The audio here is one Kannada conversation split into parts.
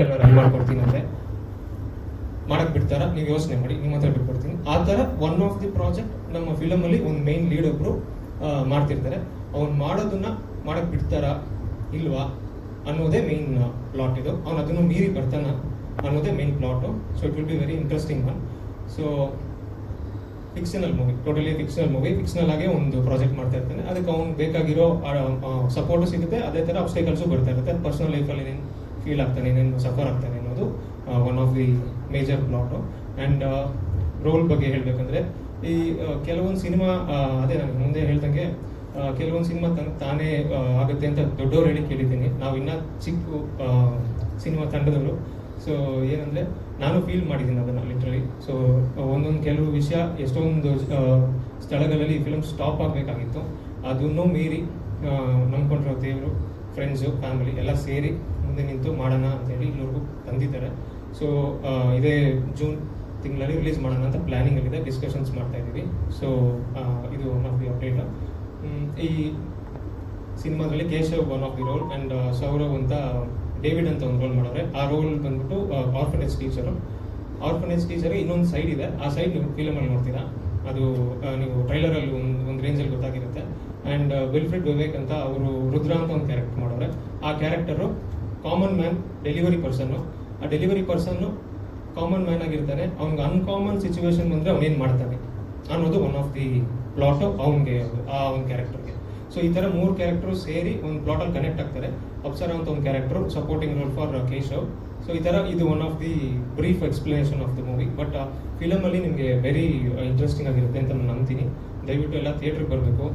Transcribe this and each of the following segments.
ರನ್ ಮಾಡ್ಕೊಡ್ತೀನಿ ಅಂದರೆ ಮಾಡಕ್ಕೆ ಬಿಡ್ತಾರ, ನೀವು ಯೋಚನೆ ಮಾಡಿ, ನಿಮ್ಮ ಹತ್ರ ಬಿಟ್ಕೊಡ್ತೀನಿ. ಆ ಥರ ಒನ್ ಆಫ್ ದಿ ಪ್ರಾಜೆಕ್ಟ್ ನಮ್ಮ ಫಿಲಮಲ್ಲಿ ಒಂದು ಮೇನ್ ಲೀಡ್ ಒಬ್ಬರು ಮಾಡ್ತಿರ್ತಾರೆ. ಅವ್ನು ಮಾಡೋದನ್ನ ಮಾಡಕ್ಕೆ ಬಿಡ್ತಾರಾ ಇಲ್ವಾ ಅನ್ನೋದೇ ಮೇನ್ ಪ್ಲಾಟ್. ಇದು ಅವ್ನು ಅದನ್ನು ಮೀರಿ ಬರ್ತಾನ ಅನ್ನೋದೇ main plot. So it will be very interesting one. So fictional movie, totally fictional movie, fictional ಆಗೇ ಒಂದು ಪ್ರಾಜೆಕ್ಟ್ ಮಾಡ್ತಾ ಇರ್ತಾನೆ. ಅದಕ್ಕೆ ಅವ್ನು ಬೇಕಾಗಿರೋ ಸಪೋರ್ಟು ಸಿಗುತ್ತೆ, ಅದೇ ಥರ ಅಬ್ಸ್ಟೇಕಲ್ಸು ಬರ್ತಾ ಇರುತ್ತೆ. ಪರ್ಸನಲ್ ಲೈಫಲ್ಲಿ ಏನೇನು ಫೀಲ್ ಆಗ್ತಾನೆ, ಏನೇನು ಸಫರ್ ಆಗ್ತಾನೆ ಅನ್ನೋದು one of the major plot. And role ಬಗ್ಗೆ ಹೇಳಬೇಕಂದ್ರೆ, ಈ ಕೆಲವೊಂದು ಸಿನಿಮಾ ಅದೇ ನಾನು ಮುಂದೆ ಹೇಳ್ದಂಗೆ ಕೆಲವೊಂದು ಸಿನಿಮಾ ತಾನೇ ಆಗುತ್ತೆ ಅಂತ ದೊಡ್ಡವ್ರು ಹೇಳಿ ಕೇಳಿದ್ದೀನಿ. ನಾವು ಇನ್ನೂ ಚಿಕ್ಕ ಸಿನಿಮಾ ತಂಡದವರು. ಸೊ ಏನಂದರೆ ನಾನು ಫೀಲ್ ಮಾಡಿದ್ದೀನಿ ಅದನ್ನು ಲಿಟ್ರಲಿ. ಸೊ ಒಂದೊಂದು ಕೆಲವು ವಿಷಯ ಎಷ್ಟೊಂದು ಸ್ಥಳಗಳಲ್ಲಿ ಫಿಲಮ್ ಸ್ಟಾಪ್ ಆಗಬೇಕಾಗಿತ್ತು, ಅದನ್ನು ಮೀರಿ ನಂಬ್ಕೊಂಡಿರೋ ದೇವರು, ಫ್ರೆಂಡ್ಸು, ಫ್ಯಾಮಿಲಿ ಎಲ್ಲ ಸೇರಿ ಮುಂದೆ ನಿಂತು ಮಾಡೋಣ ಅಂತೇಳಿ ಇಲ್ಲಿವರೆಗೂ ತಂದಿದ್ದಾರೆ. ಸೊ ಇದೇ ಜೂನ್ ತಿಂಗಳಲ್ಲಿ ರಿಲೀಸ್ ಮಾಡೋಣ ಅಂತ ಪ್ಲ್ಯಾನಿಂಗಲ್ಲಿದೆ, ಡಿಸ್ಕಷನ್ಸ್ ಮಾಡ್ತಾ ಇದ್ದೀವಿ. ಸೊ ಇದು ಒನ್ ಆಫ್ ದಿ ಅಪ್ಡೇಟ್. ಈ ಸಿನಿಮಾದಲ್ಲಿ Keshav one of the role and Saurav ಅಂತ ಡೇವಿಡ್ ಅಂತ ಒಂದು ರೋಲ್ ಮಾಡೋರೆ. ಆ ರೋಲ್ ಬಂದ್ಬಿಟ್ಟು ಆರ್ಫನೇಜ್ ಟೀಚರು. ಆರ್ಫನೇಜ್ ಟೀಚರ್ ಇನ್ನೊಂದು ಸೈಡ್ ಇದೆ, ಆ ಸೈಡ್ ನೀವು ಫಿಲಮಲ್ಲಿ ನೋಡ್ತೀರಾ. ಅದು ನೀವು ಟ್ರೈಲರಲ್ಲಿ ಒಂದು ರೇಂಜಲ್ಲಿ ಗೊತ್ತಾಗಿರುತ್ತೆ. ಆ್ಯಂಡ್ ವಿಲ್ಫ್ರೆಡ್ ವಿವೇಕ್ ಅಂತ ಅವರು ರುದ್ರ ಅಂತ ಒಂದು ಕ್ಯಾರೆಕ್ಟರ್ ಮಾಡೋರೆ. ಆ ಕ್ಯಾರೆಕ್ಟರು ಕಾಮನ್ ಮ್ಯಾನ್, ಡೆಲಿವರಿ ಪರ್ಸನ್ನು. ಆ ಡೆಲಿವರಿ ಪರ್ಸನ್ನು ಕಾಮನ್ ಮ್ಯಾನ್ ಆಗಿರ್ತಾನೆ. ಅವ್ನಿಗೆ ಅನ್ಕಾಮನ್ ಸಿಚುವೇಶನ್ ಬಂದರೆ ಅವನೇನು ಮಾಡ್ತಾನೆ ಅನ್ನೋದು ಒನ್ ಆಫ್ ದಿ ಪ್ಲಾಟು ಅವ್ನಿಗೆ, ಆ ಒಂದು ಕ್ಯಾರೆಕ್ಟರ್ಗೆ. ಸೊ ಈ ಥರ 3 ಕ್ಯಾರೆಕ್ಟರು ಸೇರಿ ಒಂದು ಪ್ಲಾಟಲ್ಲಿ ಕನೆಕ್ಟ್ ಆಗ್ತಾರೆ. ಅಪ್ಸರ ಅಂತ ಒಂದು character, supporting role for Keshav. So ಈ ಥರ ಇದು one of the brief explanation of the movie. But ಫಿಲಮಲ್ಲಿ ನಿಮಗೆ ವೆರಿ ಇಂಟ್ರೆಸ್ಟಿಂಗ್ ಆಗಿರುತ್ತೆ ಅಂತ ನಾನು ನಂಬ್ತೀನಿ. ದಯವಿಟ್ಟು ಎಲ್ಲ ಥಿಯೇಟ್ರಿಗೆ ಬರಬೇಕು.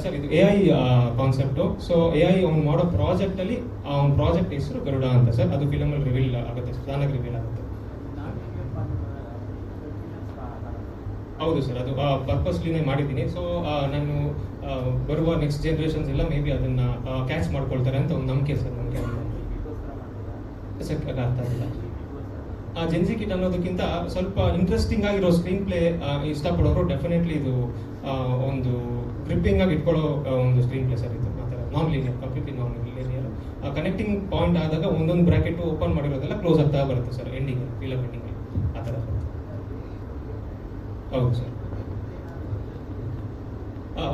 ಸರ್ ಇದು AI ಕಾನ್ಸೆಪ್ಟು. ಸೊ AI ಅವ್ನು ಮಾಡೋ ಪ್ರಾಜೆಕ್ಟಲ್ಲಿ ಅವ್ನ ಪ್ರಾಜೆಕ್ಟ್ ಹೆಸರು ಗರುಡ ಅಂತ ಸರ್. ಅದು ಫಿಲಮಲ್ಲಿ ರಿವೀಲ್ ಆಗುತ್ತೆ, ಸ್ಟಾನಾಗಿ ರಿವೀಲ್ ಆಗುತ್ತೆ. ಹೌದು ಸರ್, ಅದು ಪರ್ಪಸ್ಲಿನೇ ಮಾಡಿದ್ದೀನಿ. ಸೊ ನಾನು ಬರುವ ನೆಕ್ಸ್ಟ್ ಜನ್ರೇಷನ್ಸ್ ಎಲ್ಲ ಮೇ ಬಿ ಅದನ್ನು ಕ್ಯಾಚ್ ಮಾಡ್ಕೊಳ್ತಾರೆ ಅಂತ ಒಂದು ನಂಬಿಕೆ ಸರ್. ನಮಗೆ ಸರ್ ಅರ್ಥ ಇಲ್ಲ. ಜೆನ್ಸಿ ಕಿಟ್ ಅನ್ನೋದಕ್ಕಿಂತ ಸ್ವಲ್ಪ ಇಂಟ್ರೆಸ್ಟಿಂಗ್ ಆಗಿರೋ ಸ್ಕ್ರೀನ್ ಪ್ಲೇ ಇಷ್ಟಪಡೋರು ಡೆಫಿನೆಟ್ಲಿ ಇದು ಒಂದು ಗ್ರಿಪ್ಪಿಂಗ್ ಆಗಿ ಇಟ್ಕೊಳ್ಳೋ ಒಂದು ಸ್ಕ್ರೀನ್ ಪ್ಲೇ ಸರ್. ಇದು ಆ ಥರ non linear, completely non linear. Connecting point ಆದಾಗ ಒಂದೊಂದು ಬ್ರ್ಯಾಕೆಟು ಓಪನ್ ಮಾಡಿರೋದೆಲ್ಲ ಕ್ಲೋಸ್ ಆಗ್ತಾ ಬರುತ್ತೆ ಸರ್ ಎಂಡಿಂಗ್, ಫಿಲಮ್ ಎಂಡಿಂಗ್ ಆ ಥರ. ಹೌದು sir,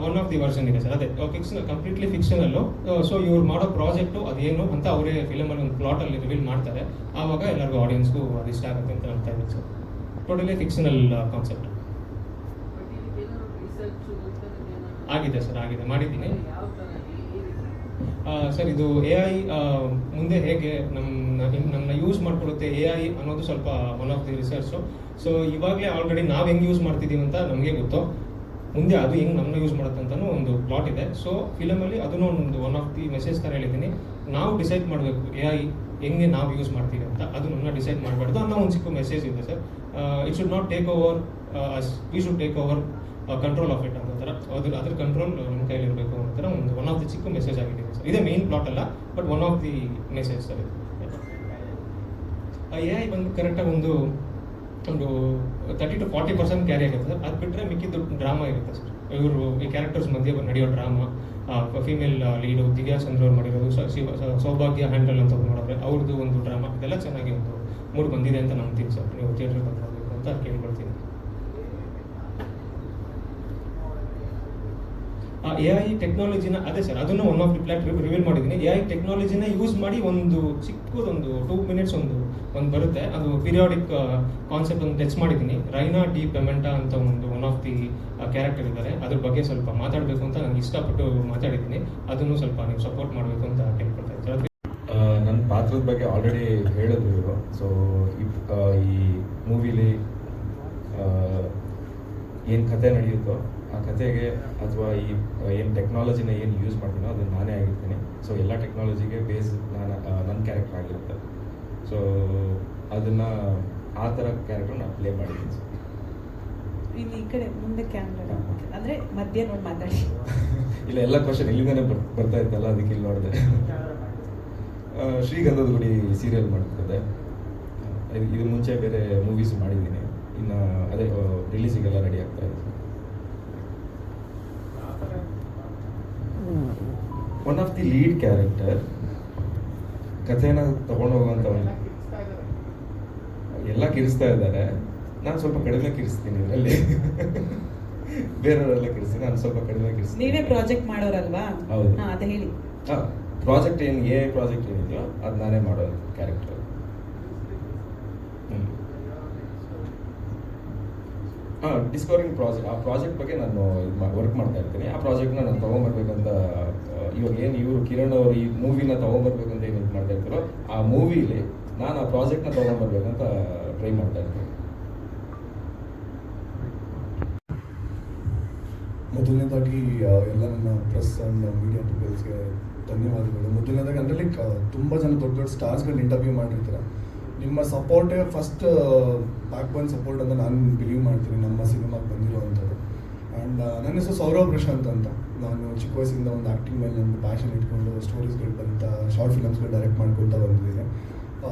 one of the version ಇದೆ ಸರ್. ಅದೇ ಫಿಕ್ಷನಲ್, ಕಂಪ್ಲೀಟ್ಲಿ ಫಿಕ್ಷನಲ್ಲು. ಸೊ ಇವ್ರು ಮಾಡೋ ಪ್ರಾಜೆಕ್ಟು ಅದೇನು ಅಂತ ಅವರೇ ಫಿಲಮಲ್ಲಿ ಒಂದು ಪ್ಲಾಟಲ್ಲಿ ರಿವೀಲ್ ಮಾಡ್ತಾರೆ. ಆವಾಗ ಎಲ್ಲರಿಗೂ ಆಡಿಯನ್ಸ್ಗೂ ಅದು ಇಷ್ಟ ಆಗುತ್ತೆ ಅಂತ ಹೇಳ್ತಾ ಇದ್ದೀನಿ ಸರ್. ಟೋಟಲಿ ಫಿಕ್ಷನಲ್ ಕಾನ್ಸೆಪ್ಟ್ ಆಗಿದೆ ಸರ್, ಆಗಿದೆ, ಮಾಡಿದ್ದೀನಿ ಸರ್. ಇದು AI ಮುಂದೆ ಹೇಗೆ ನಮ್ಮನ್ನ ಯೂಸ್ ಮಾಡ್ಕೊಡುತ್ತೆ AI ಅನ್ನೋದು ಸ್ವಲ್ಪ one of the research. So ಇವಾಗಲೇ ಆಲ್ರೆಡಿ ನಾವು ಹೆಂಗೆ ಯೂಸ್ ಮಾಡ್ತಿದ್ದೀವಿ ಅಂತ ನಮಗೆ ಗೊತ್ತು, ಮುಂದೆ ಅದು ಹೆಂಗೆ ನಮ್ಮನ್ನ ಯೂಸ್ ಮಾಡುತ್ತೆ ಅಂತಲೂ ಒಂದು ಪ್ಲಾಟ್ ಇದೆ. ಸೊ ಫಿಲಮಲ್ಲಿ ಅದನ್ನು ಒಂದು ಒನ್ ಆಫ್ ದಿ ಮೆಸೇಜ್ ಥರ ಹೇಳಿದ್ದೀನಿ. ನಾವು ಡಿಸೈಡ್ ಮಾಡಬೇಕು AI ಹೆಂಗೆ ನಾವು ಯೂಸ್ ಮಾಡ್ತೀವಿ ಅಂತ, ಅದು ನಮ್ಮನ್ನ ಡಿಸೈಡ್ ಮಾಡಬಾರ್ದು ಅನ್ನೋ ಒಂದು ಚಿಕ್ಕ ಮೆಸೇಜ್ ಇದೆ sir. It should not take over us, we should take over control of it ಅನ್ನೋ ಥರ. ಅದ್ರ ಕಂಟ್ರೋಲ್ ನಮ್ಮ ಕೈಲಿರಬೇಕು ಅನ್ನೋ ಥರ ಒಂದು ಒನ್ ಆಫ್ ದಿ ಚಿಕ್ಕ ಮೆಸೇಜ್ ಆಗಿದೆ ಸರ್. ಇದೇ ಮೇನ್ ಪ್ಲಾಟ್ ಅಲ್ಲ, but one of the message sir ಇದು. AI ಬಂದು ಕರೆಕ್ಟಾಗಿ ಒಂದು 30 to 40% ಕ್ಯಾರಿ ಆಗುತ್ತೆ ಸರ್. ಅದು ಬಿಟ್ಟರೆ ಮಿಕ್ಕಿದ್ದು ಡ್ರಾಮಾ ಇರುತ್ತೆ ಸರ್. ಇವರು ಈ ಕ್ಯಾರೆಕ್ಟರ್ಸ್ ಮಧ್ಯೆ ನಡೆಯೋ ಡ್ರಾಮಾ, ಫಿಮೇಲ್ ಲೀಡು ದಿವ್ಯಾ ಚಂದ್ರ ಅವ್ರು ಮಾಡಿರೋದು, ಸೌಭಾಗ್ಯ ಹ್ಯಾಂಡಲ್ ಅಂತ ಮಾಡಿದ್ರೆ ಅವ್ರದ್ದು ಒಂದು ಡ್ರಾಮಾ, ಇದೆಲ್ಲ ಚೆನ್ನಾಗಿ ಒಂದು ಮೂಡ್ ಬಂದಿದೆ ಅಂತ ನಂಬ್ತೀನಿ ಸರ್. ನೀವು ಥಿಯೇಟ್ರಿಗೆ ಬಂದಿರಬೇಕು ಅಂತ ಕೇಳ್ಕೊಳ್ತೀನಿ. AI ಟೆಕ್ನಾಲಜಿನ, ಅದೇ ಸರ್, ಅದನ್ನು one of the plot reveal ಮಾಡಿದ್ದೀನಿ. AI ಟೆಕ್ನಾಲಜಿನ ಯೂಸ್ ಮಾಡಿ ಒಂದು ಚಿಕ್ಕದೊಂದು 2 minutes ಒಂದು ಬರುತ್ತೆ. ಅದು ಪೀರಿಯಾಡಿಕ್ ಕಾನ್ಸೆಪ್ಟ್ ಒಂದು ಟಚ್ ಮಾಡಿದ್ದೀನಿ. ರೈನಾ ಡಿ ಪೆಮೆಂಟಾ ಅಂತ ಒಂದು ಒನ್ ಆಫ್ ದಿ ಕ್ಯಾರೆಕ್ಟರ್ ಇದ್ದಾರೆ. ಅದ್ರ ಬಗ್ಗೆ ಸ್ವಲ್ಪ ಮಾತಾಡಬೇಕು ಅಂತ ನನಗೆ ಇಷ್ಟಪಟ್ಟು ಮಾತಾಡಿದ್ದೀನಿ. ಅದನ್ನು ಸ್ವಲ್ಪ ನೀವು ಸಪೋರ್ಟ್ ಮಾಡಬೇಕು ಅಂತ ಕೇಳ್ಕೊಳ್ತಾ ಇದ್ದೀನಿ. ನನ್ನ ಪಾತ್ರದ ಬಗ್ಗೆ ಆಲ್ರೆಡಿ ಹೇಳಿದ್ರು ಇವರು. ಸೊ ಈ ಮೂವಿಲಿ ಏನು ಕತೆ ನಡೆಯುತ್ತೋ ಆ ಕತೆಗೆ ಅಥವಾ ಈ ಏನು ಟೆಕ್ನಾಲಜಿನ ಏನು ಯೂಸ್ ಮಾಡ್ತೀನೋ ಅದನ್ನು ನಾನೇ ಆಗಿರ್ತೀನಿ. ಸೊ ಎಲ್ಲ ಟೆಕ್ನಾಲಜಿಗೆ ಬೇಸ್ ನನ್ನ ಕ್ಯಾರೆಕ್ಟರ್ ಆಗಿರುತ್ತೆ. ಸೊ ಅದನ್ನು ಆ ಥರ ಕ್ಯಾರೆಕ್ಟರ್ ನಾನು ಪ್ಲೇ ಮಾಡಿದ್ದೀನಿ ಸರ್. ಇಲ್ಲಿ ಈ ಕಡೆ ಮುಂದೆ ಕ್ಯಾಮ್ರಾ ಅಂದರೆ ಮಧ್ಯ ನೋಡಿ ಮಾತಾಡಿ. ಇಲ್ಲ, ಎಲ್ಲ ಕ್ವಶನ್ ಇಲ್ಲಿಂದನೇ ಬರ್ತಾ ಇರ್ತಲ್ಲ, ಅದಕ್ಕೆ ಇಲ್ಲಿ ನೋಡಿದೆ. ಶ್ರೀಗಂಧದ ಗುಡಿ ಸೀರಿಯಲ್ ಮಾಡ್ತಿದ್ದೆ. ಇದು ಮುಂಚೆ ಬೇರೆ ಮೂವೀಸ್ ಮಾಡಿದ್ದೀನಿ. ಇನ್ನು ಅದೇ ರಿಲೀಸಿಗೆಲ್ಲ ರೆಡಿ ಆಗ್ತಾ ಇದೆ. One of the lead character ಕಥೆನ ತೊಗೊಂಡೋಗುವಂಥ ಒಂದು ಎಲ್ಲ ಕಿರಿಸ್ತಾ ಇದ್ದಾರೆ, ನಾನು ಸ್ವಲ್ಪ ಕಡಿಮೆ ಕಿರಿಸ್ತೀನಿ ಇದರಲ್ಲಿ. ಬೇರೆಯವರೆಲ್ಲ ಕಿರಿಸ್ತೀನಿ, ನಾನು ಸ್ವಲ್ಪ ಕಡಿಮೆ ಕಿರಿಸ್ತೀನಿ. ನೀವೇ ಪ್ರಾಜೆಕ್ಟ್ ಮಾಡೋರಲ್ವಾ? ಹೌದು. ಹಾಂ, ಅದು ಹೇಳಿ. ಪ್ರಾಜೆಕ್ಟ್ ಏನು ಪ್ರಾಜೆಕ್ಟ್ ಏನಿದೆಯೋ ಅದು ನಾನೇ ಮಾಡೋದು ಕ್ಯಾರೆಕ್ಟರ್. ಡಿಸ್ಕವರಿಂಗ್ ಪ್ರಾಜೆಕ್ಟ್, ಆ ಪ್ರಾಜೆಕ್ಟ್ ಬಗ್ಗೆ ನಾನು ವರ್ಕ್ ಮಾಡ್ತಾ ಇರ್ತೀನಿ. ಆ ಪ್ರಾಜೆಕ್ಟ್ನ ನಾನು ತೊಗೊಂಬರ್ಬೇಕಂತ, ಇವಾಗ ಏನು ಇವರು ಕಿರಣ್ ಅವರು ಈ ಮೂವಿನ ತೊಗೊಂಬರ್ಬೇಕಂತ ಏನು ಇದು ಮಾಡ್ತಾ ಇರ್ತಾರೋ, ಆ ಮೂವಿಲಿ ನಾನು ಆ ಪ್ರಾಜೆಕ್ಟ್ನ ತೊಗೊಂಬರ್ಬೇಕಂತ ಟ್ರೈ ಮಾಡ್ತಾ ಇರ್ತೀನಿ. ಮೊದಲನೇದಾಗಿ ಎಲ್ಲ ನನ್ನ ಪ್ರೆಸ್ ಆ್ಯಂಡ್ ಮೀಡಿಯಾ ಪೀಪಲ್ಸ್ಗೆ ಧನ್ಯವಾದಗಳು. ಮೊದಲನೇದಾಗಿ ಅಂದರೆ ಲೈಕ್ ತುಂಬ ಜನ ದೊಡ್ಡ ದೊಡ್ಡ ಸ್ಟಾರ್ಸ್ಗಳನ್ನ ಇಂಟರ್ವ್ಯೂ ಮಾಡಿರ್ತಾರೆ. ನಿಮ್ಮ ಸಪೋರ್ಟೇ ಫಸ್ಟ್ ಬ್ಯಾಕ್ ಬೋನ್ ಸಪೋರ್ಟ್ ಅಂತ ನಾನು ಬಿಲೀವ್ ಮಾಡ್ತೀನಿ ನಮ್ಮ ಸಿನಿಮಾಗೆ ಬಂದಿರುವಂಥದ್ದು. ಆ್ಯಂಡ್ ನನ್ನ ಹೆಸರು ಸೌರವ್ ಪ್ರಶಾಂತ್ ಅಂತ. ನಾನು ಚಿಕ್ಕ ವಯಸ್ಸಿಂದ ಒಂದು ಆ್ಯಕ್ಟಿಂಗ್ ಮೇಲೆ ನನ್ನ ಪ್ಯಾಷನ್ ಇಟ್ಕೊಂಡು ಸ್ಟೋರೀಸ್ಗಳು ಬರೀತಾ ಶಾರ್ಟ್ ಫಿಲಮ್ಸ್ಗಳು ಡೈರೆಕ್ಟ್ ಮಾಡ್ಕೊತಾ ಬಂದಿದ್ದೀನಿ.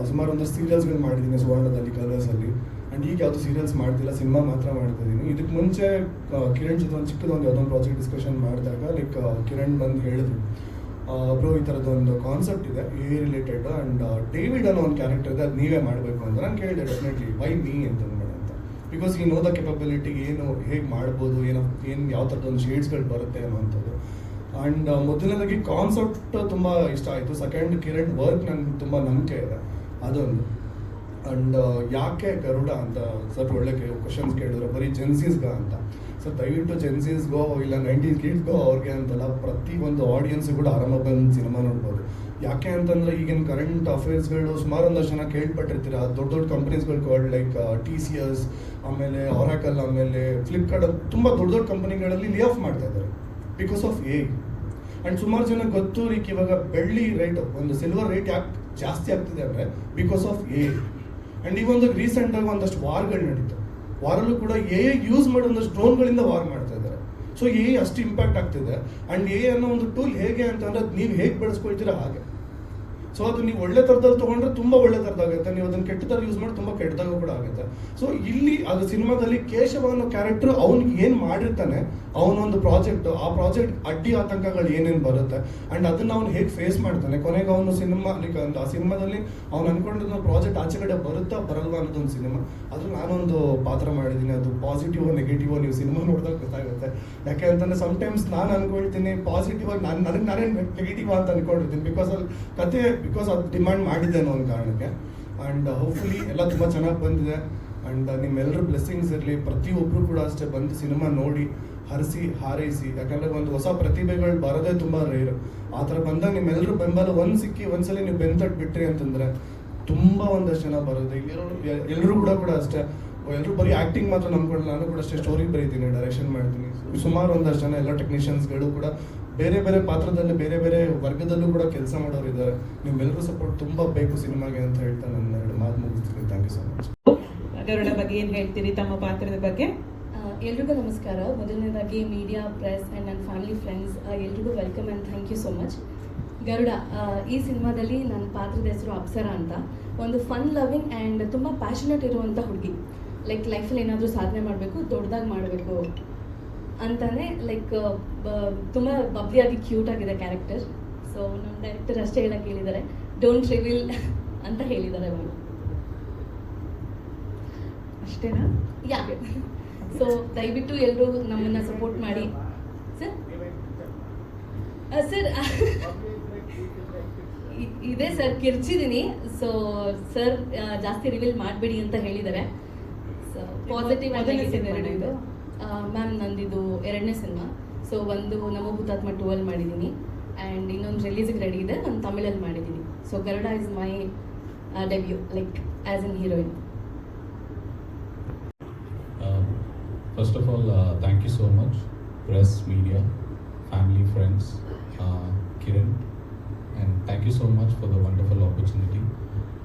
ಸುಮಾರು ಒಂದು ಸೀರಿಯಲ್ಸ್ಗಳು ಮಾಡಿದ್ದೀನಿ, ಸುವರ್ಣದಲ್ಲಿ, ಕಲರ್ಸಲ್ಲಿ. ಆ್ಯಂಡ್ ಈಗ ಯಾವುದು ಸೀರಿಯಲ್ಸ್ ಮಾಡ್ತಿಲ್ಲ, ಸಿನಿಮಾ ಮಾತ್ರ ಮಾಡ್ತಾಯಿದ್ದೀನಿ. ಇದಕ್ಕೆ ಮುಂಚೆ ಕಿರಣ್ ಜೊತೆ ಒಂದು ಚಿಕ್ಕದೊಂದು ಯಾವುದೋ ಒಂದು ಪ್ರಾಜೆಕ್ಟ್ ಡಿಸ್ಕಷನ್ ಮಾಡಿದಾಗ ಲೈಕ್ ಕಿರಣ್ ಬಂದು ಹೇಳಿದ್ರು, ಬ್ರೋ ಈ ಥರದ್ದೊಂದು ಕಾನ್ಸೆಪ್ಟ್ ಇದೆ ರಿಲೇಟೆಡ್ ಆ್ಯಂಡ್ ಡೇವಿಡ್ ಅನ್ನೋ ಒಂದು ಕ್ಯಾರೆಕ್ಟರ್ ಇದೆ, ಅದು ನೀವೇ ಮಾಡಬೇಕು ಅಂತ. ನಾನು ಕೇಳಿದೆ ಡೆಫಿನೆಟ್ಲಿ ವೈ ಮೀ ಅಂತಂದ್ಬೇಡ ಅಂತ. ಬಿಕಾಸ್ ಈ ನೋ ದ ಕೆಪಬಿಲಿಟಿ, ಏನು ಹೇಗೆ ಮಾಡ್ಬೋದು, ಏನು ಯಾವ ಥರದೊಂದು ಶೇಡ್ಸ್ಗಳು ಬರುತ್ತೆ ಅನ್ನೋವಂಥದ್ದು. ಆ್ಯಂಡ್ ಮೊದಲನೇದಾಗಿ ಕಾನ್ಸೆಪ್ಟ್ ತುಂಬ ಇಷ್ಟ ಆಯಿತು. ಸೆಕೆಂಡ್, ಕಿರಣ್ ವರ್ಕ್ ನನಗೆ ತುಂಬ ನಂಬಿಕೆ ಇದೆ, ಅದೊಂದು. ಆ್ಯಂಡ್ ಯಾಕೆ ಗರುಡ ಅಂತ ಸರ್ ಒಳ್ಳೆ ಕ್ವಶನ್ಸ್ ಕೇಳಿದ್ರು, ಬರೀ ಜೆನ್ಸೀಸ್ಗ ಅಂತ. ಸೊ ದಯವಿಟ್ಟು ಜೆನ್ಸೀಸ್ಗೋ ಇಲ್ಲ 90s ಕಿಡ್ಸ್ಗೋ ಅವ್ರಿಗೆ ಅಂತಲ್ಲ, ಪ್ರತಿಯೊಂದು ಆಡಿಯನ್ಸ್ಗೂ ಕೂಡ ಆರಾಮ ಬಂದು ಸಿನಿಮಾ ನೋಡ್ಬೋದು. ಯಾಕೆ ಅಂತಂದರೆ ಈಗಿನ ಕರೆಂಟ್ ಅಫೇರ್ಸ್ಗಳು ಸುಮಾರು ಒಂದಷ್ಟು ಜನ ಕೇಳ್ಪಟ್ಟಿರ್ತೀರ. ದೊಡ್ಡ ದೊಡ್ಡ ಕಂಪ್ನೀಸ್ಗಳು ಲೈಕ್ TCS, ಆಮೇಲೆ ಒರಾಕಲ್, ಆಮೇಲೆ ಫ್ಲಿಪ್ಕಾರ್ಟ್, ತುಂಬ ದೊಡ್ಡ ದೊಡ್ಡ ಕಂಪನಿಗಳಲ್ಲಿ ಲೇ ಆಫ್ ಮಾಡ್ತಾ ಇದ್ದಾರೆ ಬಿಕಾಸ್ ಆಫ್ AI. ಆ್ಯಂಡ್ ಸುಮಾರು ಜನ ಗೊತ್ತು ಲೈಕ್ ಇವಾಗ ಬೆಳ್ಳಿ ರೇಟ್, ಒಂದು ಸಿಲ್ವರ್ ರೇಟ್ ಯಾಕೆ ಜಾಸ್ತಿ ಆಗ್ತಿದೆ ಅಂದರೆ ಬಿಕಾಸ್ ಆಫ್ AI. ಆ್ಯಂಡ್ ಈ ಒಂದು ರೀಸೆಂಟಾಗಿ ಒಂದಷ್ಟು ವಾರ್ಗಳು ನಡೀತು. ವಾರಲ್ಲೂ ಕೂಡ AI ಯೂಸ್ ಮಾಡಿ ಒಂದಷ್ಟು ಡ್ರೋನ್ಗಳಿಂದ ವಾರ್ ಮಾಡ್ತಾ ಇದ್ದಾರೆ. ಸೊ AI ಅಷ್ಟು ಇಂಪ್ಯಾಕ್ಟ್ ಆಗ್ತಿದೆ. ಆ್ಯಂಡ್ AI ಅನ್ನೋ ಒಂದು ಟೂಲ್ ಹೇಗೆ ಅಂತಂದರೆ ಅದು ನೀವು ಹೇಗೆ ಬೆಳೆಸ್ಕೊಳ್ತೀರಾ ಹಾಗೆ. ಸೊ ಅದು ನೀವು ಒಳ್ಳೆ ಥರದಲ್ಲಿ ತೊಗೊಂಡ್ರೆ ತುಂಬ ಒಳ್ಳೆ ಥರದಾಗುತ್ತೆ, ನೀವು ಅದನ್ನು ಕೆಟ್ಟ ಥರ ಯೂಸ್ ಮಾಡಿ ತುಂಬ ಕೆಟ್ಟದಾಗ ಕೂಡ ಆಗುತ್ತೆ. ಸೊ ಇಲ್ಲಿ ಅದು ಸಿನಿಮಾದಲ್ಲಿ ಕೇಶವ ಅನ್ನೋ ಕ್ಯಾರೆಕ್ಟರ್ ಅವ್ನಿಗೆ ಏನು ಮಾಡಿರ್ತಾನೆ, ಅವನೊಂದು ಪ್ರಾಜೆಕ್ಟ್, ಆ ಪ್ರಾಜೆಕ್ಟ್ ಅಡ್ಡಿ ಆತಂಕಗಳು ಏನೇನು ಬರುತ್ತೆ ಆ್ಯಂಡ್ ಅದನ್ನು ಅವ್ನು ಹೇಗೆ ಫೇಸ್ ಮಾಡ್ತಾನೆ, ಕೊನೆಗೆ ಅವನು ಸಿನಿಮಾ ಲೈಕ್ ಆ ಸಿನಿಮಾದಲ್ಲಿ ಅವ್ನು ಅಂದ್ಕೊಂಡಿದ್ದ ಪ್ರಾಜೆಕ್ಟ್ ಆಚೆ ಕಡೆ ಬರುತ್ತಾ ಬರಲ್ವಾ ಅನ್ನೋದೊಂದು ಸಿನಿಮಾ. ಅದು ನಾನೊಂದು ಪಾತ್ರ ಮಾಡಿದ್ದೀನಿ. ಅದು ಪಾಸಿಟಿವ್ ನೆಗೆಟಿವ್ ನೀವು ಸಿನಿಮಾ ನೋಡಿದಾಗ ಗೊತ್ತಾಗುತ್ತೆ. ಯಾಕೆ ಅಂತಂದರೆ ಸಮ್ಟೈಮ್ಸ್ ನಾನು ಅಂದ್ಕೊಳ್ತೀನಿ ಪಾಸಿಟಿವ್ ಆಗಿ ನನಗೆ ನಾನೇ ನೆಗೆಟಿವ್ ಅಂತ ಅಂದ್ಕೊಂಡಿರ್ತೀನಿ. ಬಿಕಾಸ್ ಅದು ಡಿಮ್ಯಾಂಡ್ ಮಾಡಿದೆ ಅನ್ನೋ ಒಂದು ಕಾರಣಕ್ಕೆ. ಆ್ಯಂಡ್ ಹೋಪ್ಫುಲಿ ಎಲ್ಲ ತುಂಬ ಚೆನ್ನಾಗಿ ಬಂದಿದೆ. ಆ್ಯಂಡ್ ನಿಮ್ಮೆಲ್ಲರ ಬ್ಲೆಸ್ಸಿಂಗ್ಸ್ ಇರಲಿ. ಪ್ರತಿಯೊಬ್ಬರು ಕೂಡ ಅಷ್ಟೇ ಬಂದು ಸಿನಿಮಾ ನೋಡಿ ಹರಿಸಿ ಹಾರೈಸಿ. ಯಾಕಂದರೆ ಒಂದು ಹೊಸ ಪ್ರತಿಭೆಗಳು ಬರೋದೇ ತುಂಬ ರೇರು. ಆ ಥರ ಬಂದಾಗ ನಿಮ್ಮೆಲ್ಲರೂ ಬೆಂಬಲ ಒಂದು ಸಿಕ್ಕಿ ಒಂದ್ಸಲ ನೀವು ಬೆಂತಟ್ಟು ಬಿಟ್ರಿ ಅಂತಂದರೆ ತುಂಬ ಒಂದಷ್ಟು ಜನ ಬರೋದು. ಎಲ್ಲರೂ ಕೂಡ ಅಷ್ಟೇ, ಎಲ್ಲರೂ ಬರೀ ಆ್ಯಕ್ಟಿಂಗ್ ಮಾತ್ರ ನಂಬ್ಕೊಂಡು, ನಾನು ಕೂಡ ಅಷ್ಟೇ ಸ್ಟೋರಿ ಬರೀತೀನಿ, ಡೈರೆಕ್ಷನ್ ಮಾಡ್ತೀನಿ. ಸುಮಾರು ಒಂದಷ್ಟು ಜನ ಎಲ್ಲ ಟೆಕ್ನಿಷಿಯನ್ಸ್ಗಳು ಕೂಡ ಬೇರೆ ಬೇರೆ ಪಾತ್ರದಲ್ಲಿ ಬೇರೆ ಬೇರೆ ವರ್ಗದಲ್ಲೂ ಕೂಡ ಕೆಲಸ ಮಾಡೋರು ಇದ್ದಾರೆ. ನಿಮ್ಮೆಲ್ಲರೂ ಸಪೋರ್ಟ್ ತುಂಬ ಬೇಕು ಸಿನಿಮಾಗೆ ಅಂತ ಹೇಳ್ತಾ ನನ್ನ 2 ಮಾತು ಮುಗಿಸ್ತೀನಿ. Thank you so much. Garuda ಬಗ್ಗೆ ಏನು ಹೇಳ್ತೀರಿ, ತಮ್ಮ ಪಾತ್ರದ ಬಗ್ಗೆ? ಎಲ್ರಿಗೂ ನಮಸ್ಕಾರ. ಮೊದಲನೇದಾಗಿ ಮೀಡಿಯಾ, ಪ್ರೆಸ್ ಆ್ಯಂಡ್ ನನ್ನ ಫ್ಯಾಮಿಲಿ ಫ್ರೆಂಡ್ಸ್ ಎಲ್ರಿಗೂ welcome and thank you so much. Garuda ಈ ಸಿನಿಮಾದಲ್ಲಿ ನನ್ನ ಪಾತ್ರದ ಹೆಸರು ಅಪ್ಸರಾ ಅಂತ. ಒಂದು ಫನ್ ಲವಿಂಗ್ ಆ್ಯಂಡ್ ತುಂಬ ಪ್ಯಾಷನೇಟ್ ಇರುವಂಥ ಹುಡುಗಿ. ಲೈಕ್ ಲೈಫಲ್ಲಿ ಏನಾದರೂ ಸಾಧನೆ ಮಾಡಬೇಕು, ದೊಡ್ಡದಾಗಿ ಮಾಡಬೇಕು ಅಂತಾನೆ. ಲೈಕ್ ತುಂಬ ಬಬ್ಲಿಯಾಗಿ ಕ್ಯೂಟ್ ಆಗಿದೆ ಕ್ಯಾರೆಕ್ಟರ್. ಸೊ ನಮ್ಮ ಡೈರೆಕ್ಟರ್ ಅಷ್ಟೇ ಹೇಳಕ್ಕೆ ಹೇಳಿದ್ದಾರೆ, ಡೋಂಟ್ ರಿವೀಲ್ ಅಂತ ಹೇಳಿದ್ದಾರೆ ಅವರು. ಅಷ್ಟೇನಾ? ಯಾಕೆ? ಸೊ ದಯವಿಟ್ಟು ಎಲ್ಲರೂ ನಮ್ಮನ್ನು ಸಪೋರ್ಟ್ ಮಾಡಿ ಸರ್. ಸರ್ ಇದೆ ಸರ್, ಕಿರ್ಚಿದ್ದೀನಿ. ಸೊ ಸರ್ ಜಾಸ್ತಿ ರಿವೀಲ್ ಮಾಡಬೇಡಿ ಅಂತ ಹೇಳಿದ್ದಾರೆ. ಸೊ ಪಾಸಿಟಿವ್ ಆಗಿ ಇದು ಮ್ಯಾಮ್ ನಂದಿದು 2ನೇ ಸಿನಿಮಾ. ಸೊ ಒಂದು ನವ ಹುತಾತ್ಮ 2 ಮಾಡಿದ್ದೀನಿ ಆ್ಯಂಡ್ ಇನ್ನೊಂದು ರಿಲೀಸಿಗೆ ರೆಡಿ ಇದೆ, ನಾನು ತಮಿಳಲ್ಲಿ ಮಾಡಿದ್ದೀನಿ. So Garuda is my debut like as an heroine. First of all, thank you so much, press, media, family, friends, Kiran, and thank you so much for the wonderful opportunity.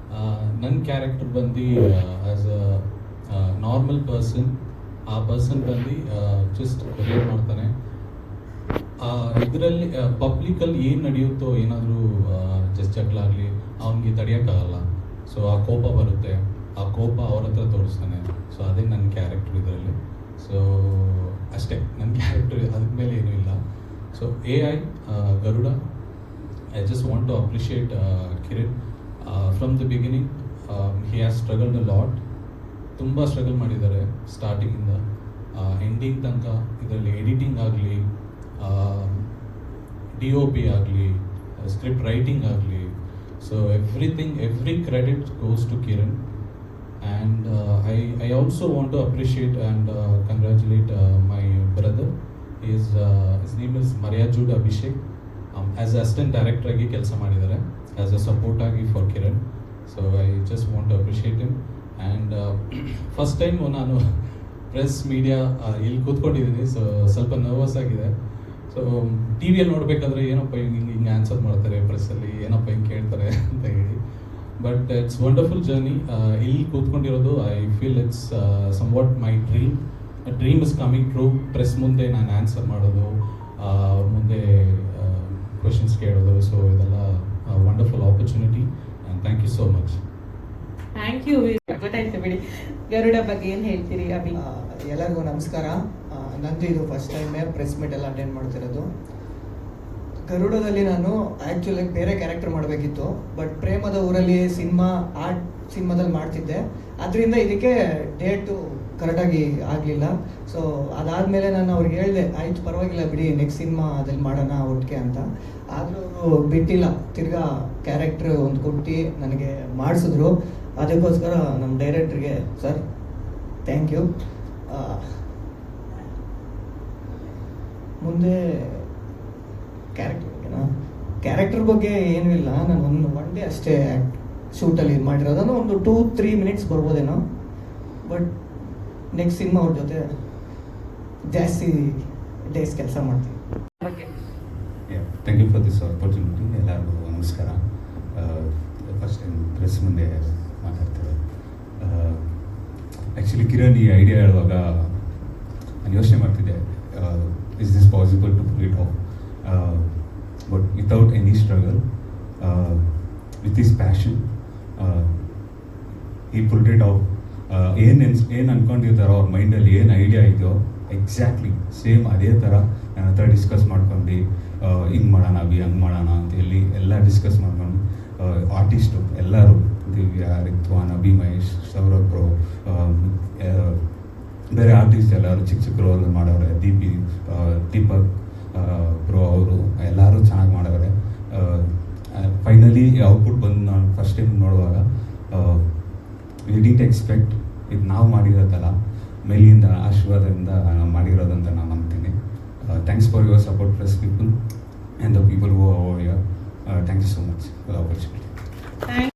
Nan character bandi as a normal person, ಆ ಪರ್ಸನ್ ಬಂದು ಜಸ್ಟ್ ಕೊರಿಯರ್ ಮಾಡ್ತಾನೆ. ಇದರಲ್ಲಿ ಪಬ್ಲಿಕಲ್ಲಿ ಏನು ನಡೆಯುತ್ತೋ, ಏನಾದರೂ ಜಸ್ಟ್ ಜಗಳಾಗಲಿ ಅವನಿಗೆ ತಡೆಯೋಕ್ಕಾಗಲ್ಲ. ಸೊ ಆ ಕೋಪ ಬರುತ್ತೆ, ಆ ಕೋಪ ಅವ್ರ ಹತ್ರ ತೋರಿಸ್ತಾನೆ. ಸೊ ಅದೇ ನನ್ನ ಕ್ಯಾರೆಕ್ಟರ್ ಇದರಲ್ಲಿ. ಸೊ ಅಷ್ಟೇ ನನ್ನ ಕ್ಯಾರೆಕ್ಟರ್, ಅದಕ್ಕೆ ಮೇಲೆ ಏನೂ ಇಲ್ಲ. So AI Garuda, I just want to appreciate Kiran from the beginning he has struggled a lot. ತುಂಬ ಸ್ಟ್ರಗಲ್ ಮಾಡಿದ್ದಾರೆ ಸ್ಟಾರ್ಟಿಂಗಿಂದ ಎಂಡಿಂಗ್ ತನಕ. ಇದರಲ್ಲಿ ಎಡಿಟಿಂಗ್ ಆಗಲಿ, DOP ಆಗಲಿ, ಸ್ಕ್ರಿಪ್ಟ್ ರೈಟಿಂಗ್ ಆಗಲಿ, so every credit goes to Kiran. And I also want to appreciate and congratulate my brother. His name is Maryajud Abhishek. As assistant director agi ಕೆಲಸ ಮಾಡಿದ್ದಾರೆ, as a support agi for Kiran. So I just want to appreciate him. And first time ನಾನು ಪ್ರೆಸ್ ಮೀಡಿಯಾ ಇಲ್ಲಿ ಕೂತ್ಕೊಂಡಿದ್ದೀನಿ, ಸೊ ಸ್ವಲ್ಪ ನರ್ವಸ್ ಆಗಿದೆ. ಸೊ ಟಿ ವಿಯಲ್ಲಿ ನೋಡಬೇಕಾದ್ರೆ ಏನಪ್ಪ ಹಿಂಗೆ ಆನ್ಸರ್ ಮಾಡ್ತಾರೆ, ಪ್ರೆಸ್ಸಲ್ಲಿ ಏನಪ್ಪ ಹಿಂಗೆ ಕೇಳ್ತಾರೆ ಅಂತ ಹೇಳಿ. But it's wonderful journey. ಇಲ್ಲಿ ಕೂತ್ಕೊಂಡಿರೋದು I feel it's somewhat my dream is coming true. Press ಮುಂದೆ ನಾನು ಆನ್ಸರ್ ಮಾಡೋದು, ಅವ್ರ ಮುಂದೆ ಕ್ವೆಶನ್ಸ್ ಕೇಳೋದು, ಸೊ ಇದೆಲ್ಲ wonderful opportunity. And thank you so much. Thank you. ಗೊತ್ತಾಯ್ತು ಬಿಡಿ. ಗರುಡ ಬಗ್ಗೆ ಏನು ಹೇಳ್ತೀರಿ ಅಭಿ? ಎಲ್ಲರಿಗೂ ನಮಸ್ಕಾರ. ನಂದು ಇದು ಫಸ್ಟ್ ಟೈಮೇ ಪ್ರೆಸ್ ಮೀಟ್ ಎಲ್ಲ ಅಟೆಂಡ್ ಮಾಡ್ತಿರೋದು. ಗರುಡದಲ್ಲಿ ನಾನು ಆ್ಯಕ್ಚುಲಿ ಬೇರೆ ಕ್ಯಾರೆಕ್ಟರ್ ಮಾಡಬೇಕಿತ್ತು, ಬಟ್ ಪ್ರೇಮದ ಊರಲ್ಲಿ ಸಿನಿಮಾದಲ್ಲಿ ಮಾಡ್ತಿದ್ದೆ. ಅದರಿಂದ ಇದಕ್ಕೆ ಡೇಟು ಕರೆಕ್ಟಾಗಿ ಆಗಲಿಲ್ಲ. ಸೊ ಅದಾದಮೇಲೆ ನಾನು ಅವ್ರಿಗೆ ಹೇಳಿದೆ, ಆಯ್ತು ಪರವಾಗಿಲ್ಲ ಬಿಡಿ, ನೆಕ್ಸ್ಟ್ ಸಿನಿಮಾ ಅದಲ್ಲಿ ಮಾಡೋಣ ಒಟ್ಟಿಗೆ ಅಂತ. ಆದರೂ ಅವರು ಬಿಟ್ಟಿಲ್ಲ, ತಿರ್ಗಾ ಕ್ಯಾರೆಕ್ಟ್ರ್ ಒಂದು ಕೊಟ್ಟು ನನಗೆ ಮಾಡಿಸಿದ್ರು. ಅದಕ್ಕೋಸ್ಕರ ನಮ್ಮ ಡೈರೆಕ್ಟ್ರಿಗೆ ಸರ್ ಥ್ಯಾಂಕ್ ಯು. ಮುಂದೆ ಕ್ಯಾರೆಕ್ಟರ್ ಬಗ್ಗೆ ಏನೂ ಇಲ್ಲ, ನಾನು ಒನ್ ಡೇ ಅಷ್ಟೇ ಶೂಟಲ್ಲಿ ಮಾಡಿರೋದು. ಒಂದು 2-3 ಮಿನಿಟ್ಸ್ ಬರ್ಬೋದೇನೋ, ಬಟ್ ನೆಕ್ಸ್ಟ್ ಸಿನಿಮಾ ಅವ್ರ ಜೊತೆ ಜಾಸ್ತಿ ಡೇಸ್ ಕೆಲಸ ಮಾಡ್ತೀನಿ. Thank you for this opportunity. ಎಲ್ಲರಿಗೂ ನಮಸ್ಕಾರ. ಫಸ್ಟ್ ಟೈಮ್ ಪ್ರೆಸ್ ಮುಂದೆ ಮಾತಾಡ್ತಾರೆ. ಆ್ಯಕ್ಚುಲಿ ಕಿರಣ್ ಈ ಐಡಿಯಾ ಹೇಳುವಾಗ ನಾನು ಯೋಚನೆ ಮಾಡ್ತಿದ್ದೆ, is this possible to pull it off, but without any struggle, with his passion he pulled it off. ಏನು ಅಂದ್ಕೊಂಡಿರ್ತಾರೋ ಅವ್ರ ಮೈಂಡಲ್ಲಿ ಏನು ಐಡಿಯಾ ಇದೆಯೋ ಎಕ್ಸಾಕ್ಟ್ಲಿ ಸೇಮ್ ಅದೇ ಥರ ನನ್ನ ಹತ್ರ ಡಿಸ್ಕಸ್ ಮಾಡ್ಕೊಂಡು ಹಿಂಗೆ ಮಾಡೋಣ ಹಂಗೆ ಮಾಡೋಣ ಅಂತ ಎಲ್ಲ ಡಿಸ್ಕಸ್ ಮಾಡ್ಕೊಂಡು ಆರ್ಟಿಸ್ಟು ಎಲ್ಲರೂ, ದಿವ್ಯ, ರಿತ್ವಾನ್, ಅಭಿ, ಮಹೇಶ್, ಸೌರಭ್ ಬ್ರೋ, ಬೇರೆ ಆರ್ಟಿಸ್ಟ್ ಎಲ್ಲರೂ ಚಿಕ್ಕ ರೋಲ್ ಮಾಡೋರೆ, ದೀಪಕ್ ಬ್ರೋ ಅವರು ಎಲ್ಲರೂ ಚೆನ್ನಾಗಿ ಮಾಡೋರೆ. ಫೈನಲಿ ಔಟ್ಪುಟ್ ಬಂದು ನಾನು ಫಸ್ಟ್ ಟೈಮ್ ನೋಡುವಾಗ ವಿ ಡಿಂಟ್ ಎಕ್ಸ್ಪೆಕ್ಟ್ ಇದು ನಾವು ಮಾಡಿರೋದಲ್ಲ, ಮೇಲಿಂದ ಆಶೀರ್ವಾದದಿಂದ ನಾವು ಮಾಡಿರೋದಂತ ನಾನು ನಂಬ್ತೀನಿ. Thanks for your support press people and the people who are here. Thank you so much for the opportunity.